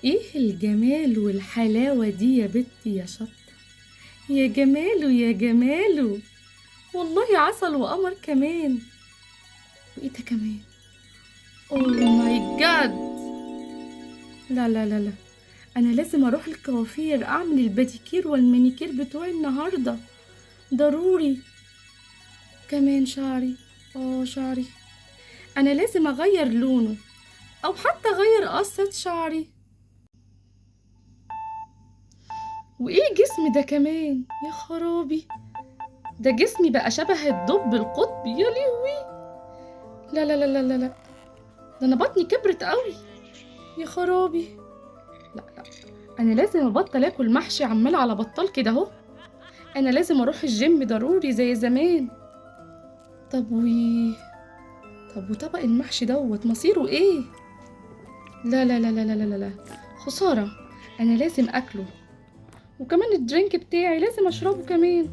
ايه الجمال والحلاوة دي يا بنتي يا شطة؟ يا جماله يا جماله، والله عسل وقمر كمان. وايه ده كمان؟ اوه ماي جاد. لا لا لا لا، انا لازم اروح الكوافير اعمل الباديكير والمانيكير بتوعي النهارده، ضروري. كمان شعري، شعري، انا لازم اغير لونه او حتى اغير قصة شعري. وايه جسمي ده كمان يا خرابي، ده جسمي بقى شبه الدب القطبي يا لهوي. لا لا لا لا لا لا، ده انا بطني كبرت قوي يا خرابي. لا لا، انا لازم ابطل اكل محشي عمال على بطال كده اهو. انا لازم اروح الجيم ضروري زي زمان. طب طب وطبق المحشي دوت مصيره ايه؟ لا لا لا لا لا لا لا، خسارة، انا لازم اكله. وكمان الدرينك بتاعي لازم اشربه كمان.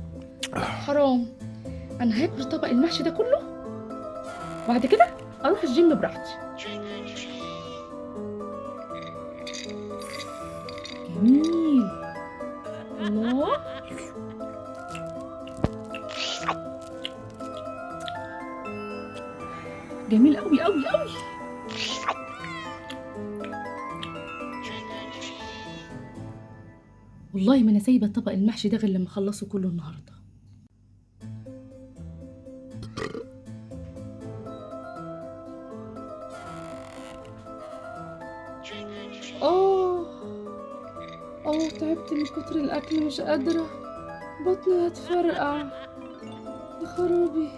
لا حرام، انا هاكل طبق المحشي ده كله وبعد كده اروح الجيم براحتي. جميل، الله، جميل قوي قوي قوي. والله ما انا سايبه طبق المحشي ده غير لما اخلصه كله النهارده. اه تعبت من كتر الاكل، مش قادره، بطني هتفرقع يا خرابي.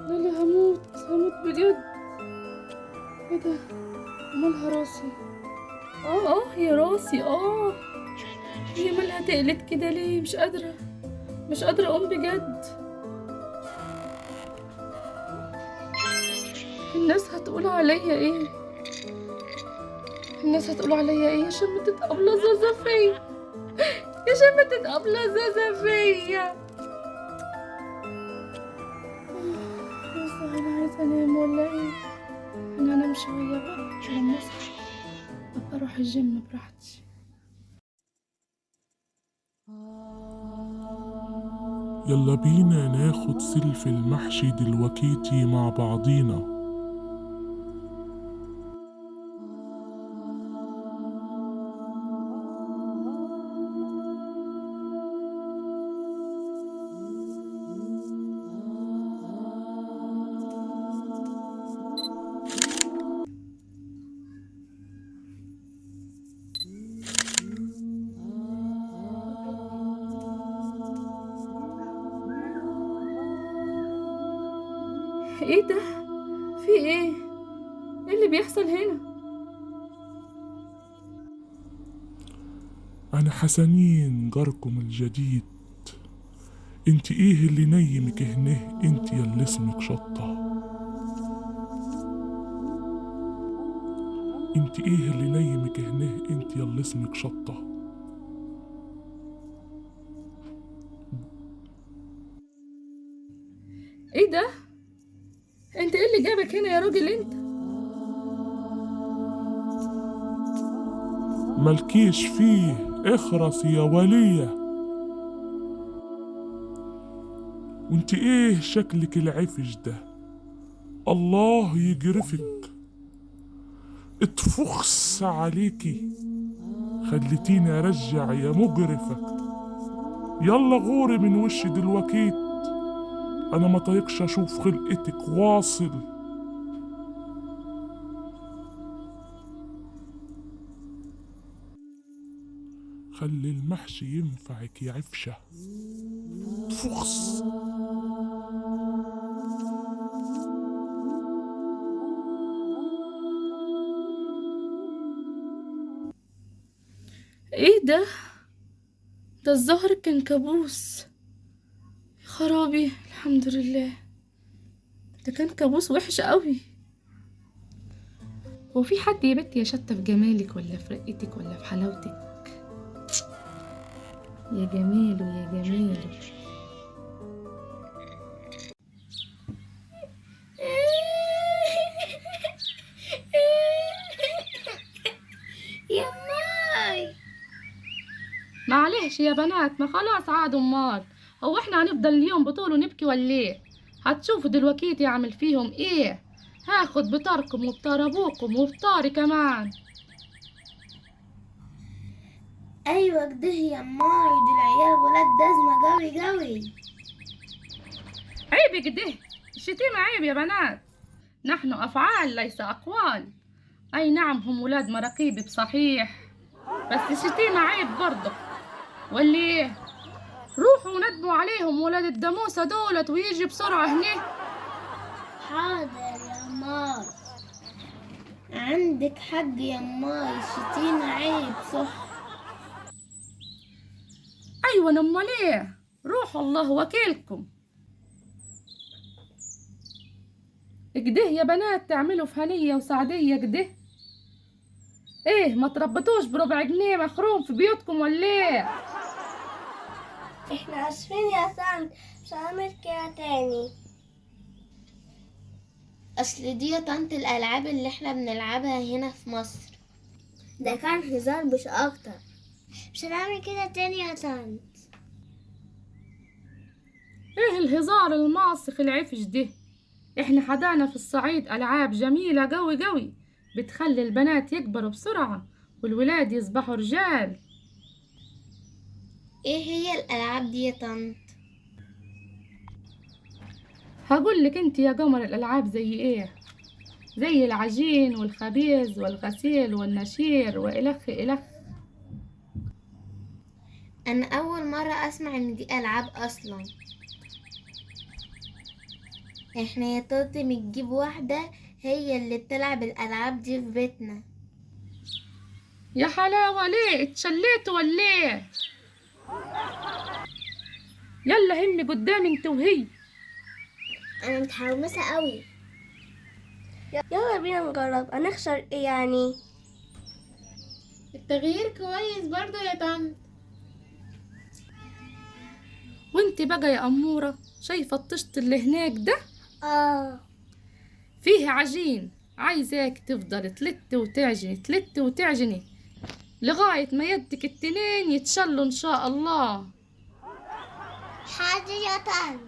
لا لا، هموت بجد. ايه ده؟ مالها راسي؟ يا راسي، هي مالها تقلت كده ليه؟ مش قادره اقوم بجد. الناس هتقول عليا ايه؟ يا شمتت أبلة زازا فيا، يا شمتت أبلة زازا فيا. بس انا عايزه انام ولا ايه؟ انا انام شويه بقى لما اصحى ابقى اروح الجيم براحتي. يلا بينا ناخد سلف المحشي دلوكيتي مع بعضينا. ايه ده؟ في ايه؟ ايه اللي بيحصل هنا؟ أنا حسنين جاركم الجديد. انت ايه اللي نيمك هنه؟ انت ياللي اسمك شطة. انت ايه اللي نيمك هنه؟ انت ياللي اسمك شطة. ايه ده؟ انت ايه اللي جابك هنا يا راجل انت؟ ملكيش فيه، اخرس يا ولية. وانت ايه شكلك العفش ده؟ الله يجرفك، اتفخس عليكي، خليتيني ارجع يا مجرفة. يلا غوري من وشي دلوكيت، انا ما طايقش اشوف خلقتك واصل. خلي المحشي ينفعك يا عفشة، فخس. ايه ده الظهر كان كابوس يا خرابي. الحمد لله، ده كان كابوس وحش قوي. هو في حد يا بنتي يا شطة في جمالك ولا في رقتك ولا في حلاوتك؟ يا جماله يا جماله. يما معلش يا بنات، ما خلاص عاد امال. هو احنا هنفضل اليوم بطول ونبكي ولا ايه؟ هتشوفوا دلوقتي اعمل فيهم ايه. هاخد بطاركم وبطار ابوكم وبطاري كمان. ايوه كده يا ماي، دي العيال ولاد دزمة قوي قوي. عيب كده، الشتيمة عيب يا بنات. نحن افعال ليس اقوال. اي نعم هم ولاد مراقيب بصحيح، بس الشتيمة عيب برضه ولا ايه؟ روحوا ندبوا عليهم ولاد الدموسة دولت ويجي بسرعة هنا. حاضر يا ماي، عندك حق يا ماي، الشتيمة عيب صح. ايوه امال ايه، روحوا الله وكيلكم. كده يا بنات تعملوا في هنية وسعدية كده؟ ايه ما تربطوش بربع جنيه مخروم في بيوتكم ولا ايه؟ احنا اسفين يا ساند، مش هعمل كده تاني. اصل دي يا طنط الالعاب اللي احنا بنلعبها هنا في مصر، ده كان هزار مش اكتر. مش هنعمل كده تاني يا طنط. ايه الهزار الماسخ العفش ده؟ احنا حدانا في الصعيد العاب جميلة قوي قوي، بتخلي البنات يكبروا بسرعة والولاد يصبحوا رجال. ايه هي الالعاب دي يا طنط؟ هقول لك انت يا قمر، الالعاب زي ايه؟ زي العجين والخبيز والغسيل والنشير والخ الخ. انا اول مرة اسمع ان دي العاب اصلا. احنا يا طنط بنجيب واحدة هي اللي بتلعب الالعاب دي في بيتنا. يا حلاوة، ليه اتشليتوا ولا ايه؟ يلا همي قدامي انت وهي. انا متحمسة قوي. يلا بينا نجرب، هنخسر ايه يعني؟ التغيير كويس برضه يا طنط. وانت بقى يا أمورة شايفة الطشت اللي هناك ده؟ اه. فيه عجين، عايزاك تفضل تلت وتعجني تلت وتعجني لغاية ما يدك التنين يتشلوا إن شاء الله. حاضر يا طنط.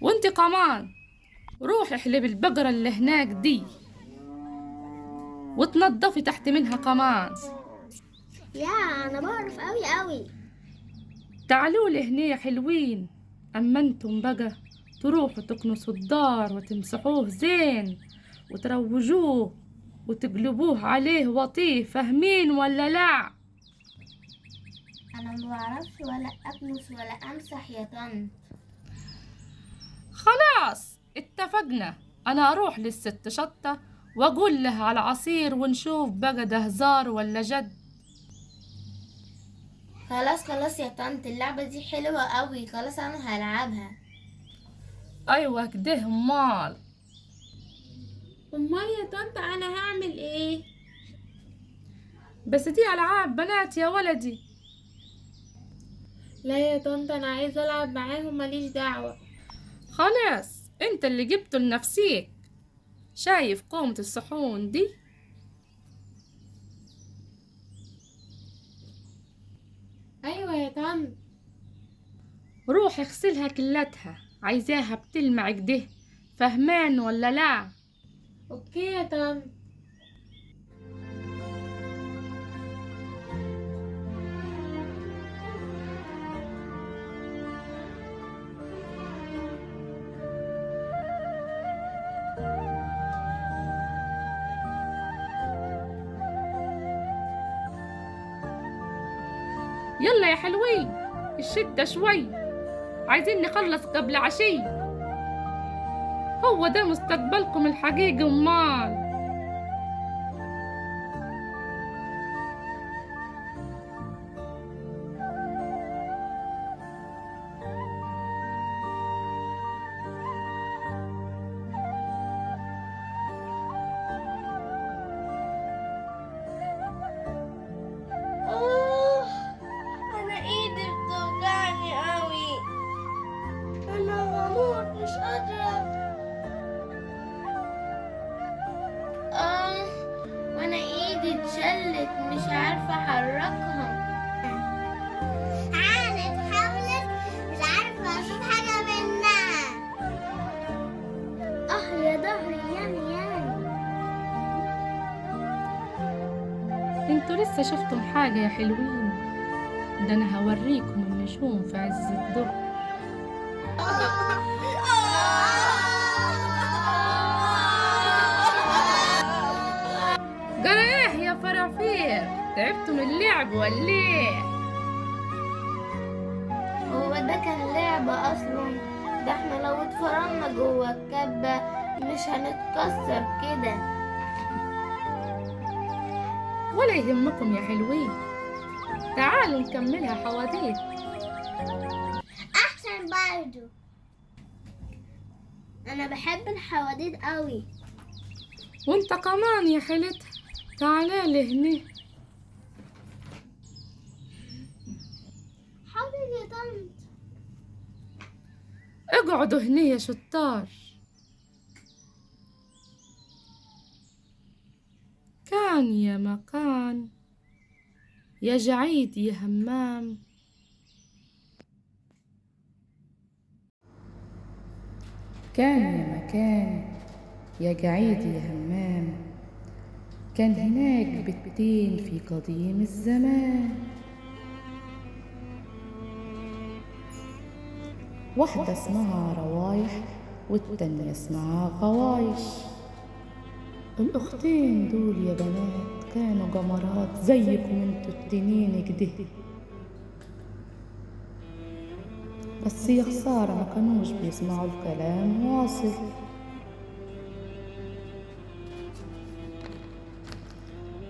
وانت كمان روحي احلبي البقرة اللي هناك دي وتنضفي تحت منها كمان. يا انا بعرف قوي قوي. تعالوا لي هنا يا حلوين. أما انتم بقى تروحوا تكنسوا الدار وتمسحوه زين وتروجوه وتقلبوه عليه وطيه، فاهمين ولا لا؟ انا ما بعرفش ولا اكنس ولا امسح يا طنط. خلاص اتفقنا، انا اروح للست شطة واقول لها على عصير ونشوف بقى ده هزار ولا جد. خلاص خلاص يا طنط، اللعبة دي حلوة قوي، خلاص انا هلعبها. ايوه كده امال. امال يا طنط انا هعمل ايه؟ بس دي العاب بنات يا ولدي. لا يا طنط انا عايزة العب معاهم، ماليش دعوة. خلاص انت اللي جبته لنفسيك. شايف قومة الصحون دي؟ ايوه يا طنط. روح اغسلها كلتها، عايزاها بتلمع كده، فهمان ولا لا؟ اوكي يا طنط. يلا يا حلوين الشدة شوي، عايزين نخلص قبل عشي. هو ده مستقبلكم الحقيقي امال. اوه، انا ايدي بتوجعني قوي، انا هموت مش قادرة. ايدي اتشلت مش عارفة احركها. عانت حاولت مش عارفة اشوف حاجة منها. يا ظهري يعني. انتوا لسه شفتم حاجة يا حلوين؟ ده انا هوريكم النجوم في عز الظهر. جرى ايه يا فرافير؟ تعبتوا من اللعب ولا ايه؟ هو ده كان لعبة اصلا؟ ده احنا لو اتفرمنا جوه الكبة مش هنتكسر كده. ولا يهمكم يا حلوين، تعالوا نكملها حواديت. احسن برضو، انا بحب الحواديت قوي. وانت كمان يا حيلتها، تعالى لهنا. حاضر يا طنط. اقعدوا هنا يا شطار. كان يا مكان، يا جعيد يا همام. كان يا مكان، يا قعيد يا همام. كان هناك بنتين في قديم الزمان، واحدة اسمها روايح والتانية اسمها غوايش. الأختين دول يا بنات كانوا قمرات زيكم انتوا التنين كده، بس يا خسارة ما كانوش بيسمعوا الكلام واصل.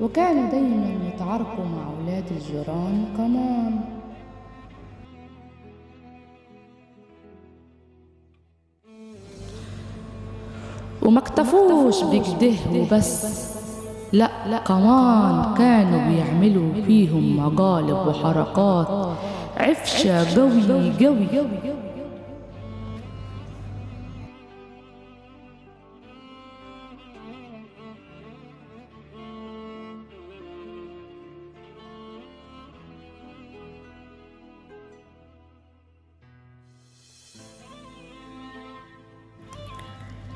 وكانوا دايما يتعاركوا مع أولاد الجيران كمان. وما اكتفوش بكده وبس، لا كمان كانوا بيعملوا فيهم مقالب وحركات عفشة قوي قوي.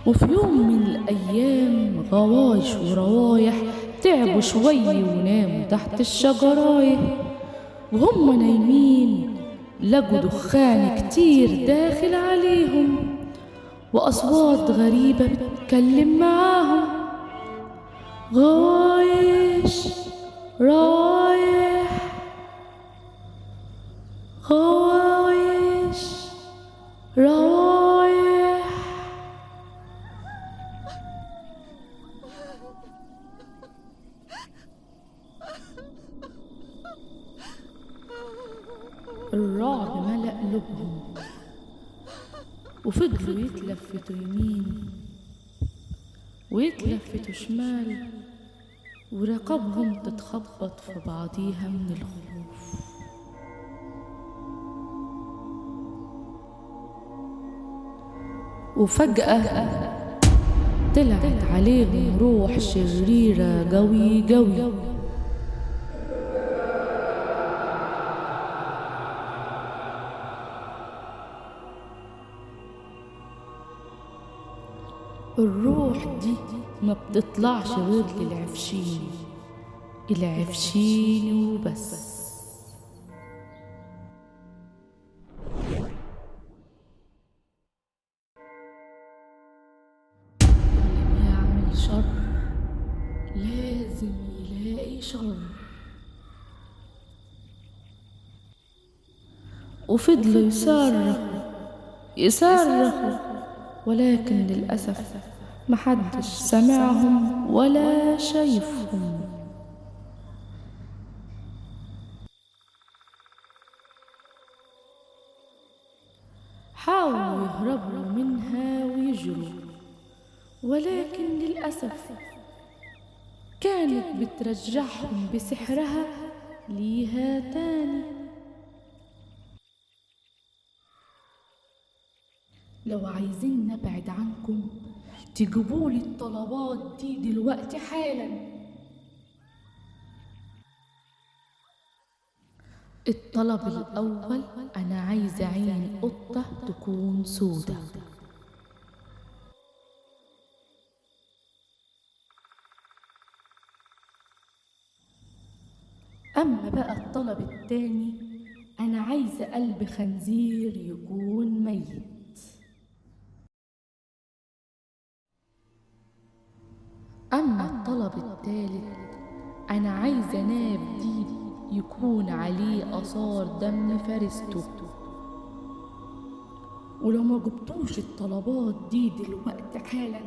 وفي يوم من الأيام غوايش وروايح تعبوا شوي وناموا تحت الشجرايه. وهم نايمين لقوا دخان كتير داخل عليهم، وأصوات غريبة بتتكلم معاهم. غوايش روايح، غوايش روايح. الرعب ملأ قلوبهم، وفضلوا يتلفتوا يمين ويتلفتوا شمال، ورقبهم تتخبط في بعضيها من الخوف. وفجأة طلعت عليهم روح شريرة قوي قوي. الروح دي ما بتطلعش غير للعفشين، العفشين وبس. اللي بيعمل شر لازم يلاقي شر. وفضلوا يصرخوا ولكن للأسف محدش سمعهم ولا شايفهم. حاولوا يهربوا منها ويجروا، ولكن للأسف كانت بترجعهم بسحرها ليها تاني. لو عايزين نبعد عنكم، تجيبولي الطلبات دي دلوقتي حالا. الطلب الأول، أنا عايزة عين قطة تكون سودة. أما بقى الطلب التاني، أنا عايزة قلب خنزير يكون ميت. أما الطلب التالت، أنا عايزة ناب ديب يكون عليه آثار دم فريسته. ولو ما جبتوش الطلبات دي دلوقتي حالا،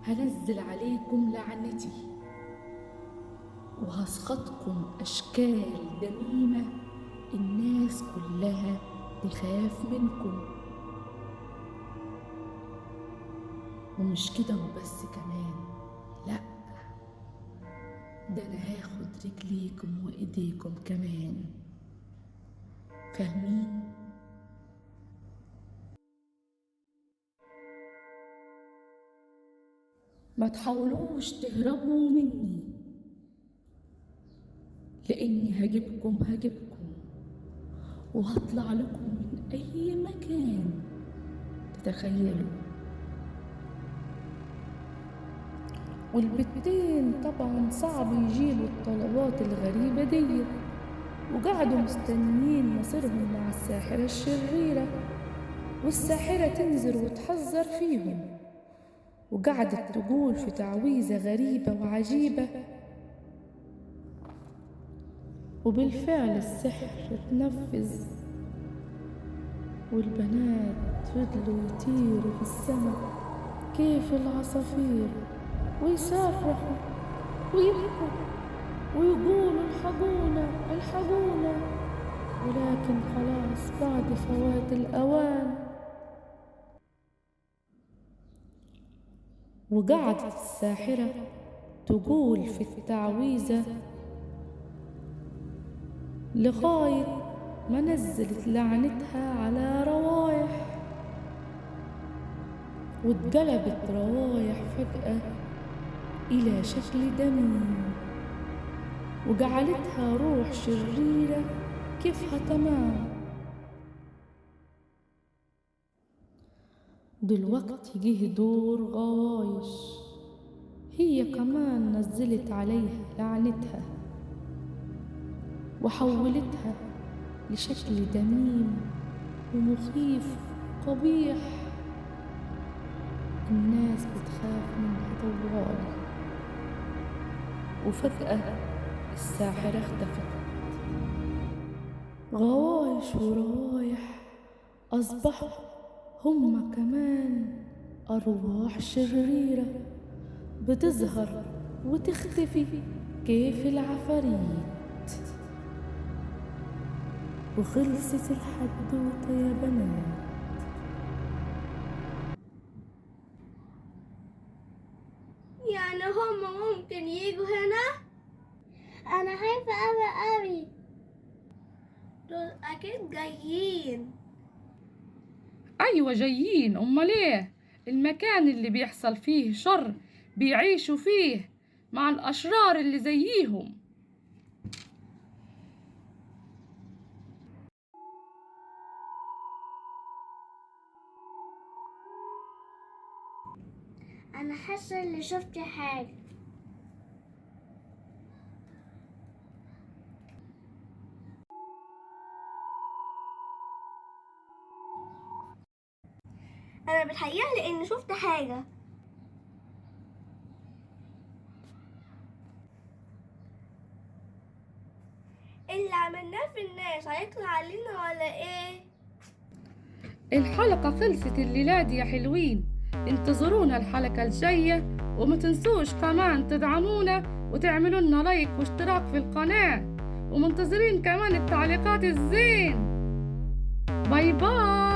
هنزل عليكم لعنتي وهسخطكم أشكال دميمة الناس كلها تخاف منكم. ومش كده وبس كمان، لأ، ده أنا هاخد رجليكم وإيديكم كمان، فاهمين؟ ما تحاولوش تهربوا مني، لأني هجيبكم وهطلع لكم من أي مكان تتخيلوا. والبتين طبعا صعب يجيلوا الطلبات الغريبة دي، وقعدوا مستنيين مصيرهم مع الساحرة الشريرة، والساحرة تنزل وتحذر فيهم، وقعدت تقول في تعويذة غريبة وعجيبة، وبالفعل السحر اتنفذ، والبنات فضلوا يطيروا في السماء كيف العصافير، ويصرخوا ويبكوا ويقولوا الحقونا الحقونا، ولكن خلاص بعد فوات الأوان. وقعدت الساحرة تقول في التعويذة لغاية ما نزلت لعنتها على روايح، واتقلبت روايح فجأة إلى شكل دميم، وجعلتها روح شريرة كيفها تمام. دلوقتي جه دور غوايش، هي كمان نزلت عليها لعنتها وحولتها لشكل دميم ومخيف قبيح، الناس بتخاف منها طوالي. وفجأة الساحرة اختفت، غوايش وروايح أصبحوا هما كمان أرواح شريرة بتظهر وتختفي كيف العفاريت. وخلصت الحدوتة يا بنات. يعني هم ممكن يجوا هنا؟ انا خايفة قوي. دول اكيد جايين. أيوة جايين، أمال إيه؟ المكان اللي بيحصل فيه شر بيعيشوا فيه مع الأشرار اللي زيهم. انا حاسة اللي شفت حاجة. انا بتهيألي اني شفت حاجة. اللي عملناه في الناس هيطلع علينا ولا ايه؟ الحلقة خلصت الليلة دي يا حلوين، انتظرونا الحلقة الجاية، وما تنسوش كمان تدعمونا وتعملوا لنا لايك واشتراك في القناة، ومنتظرين كمان التعليقات الزين. باي باي.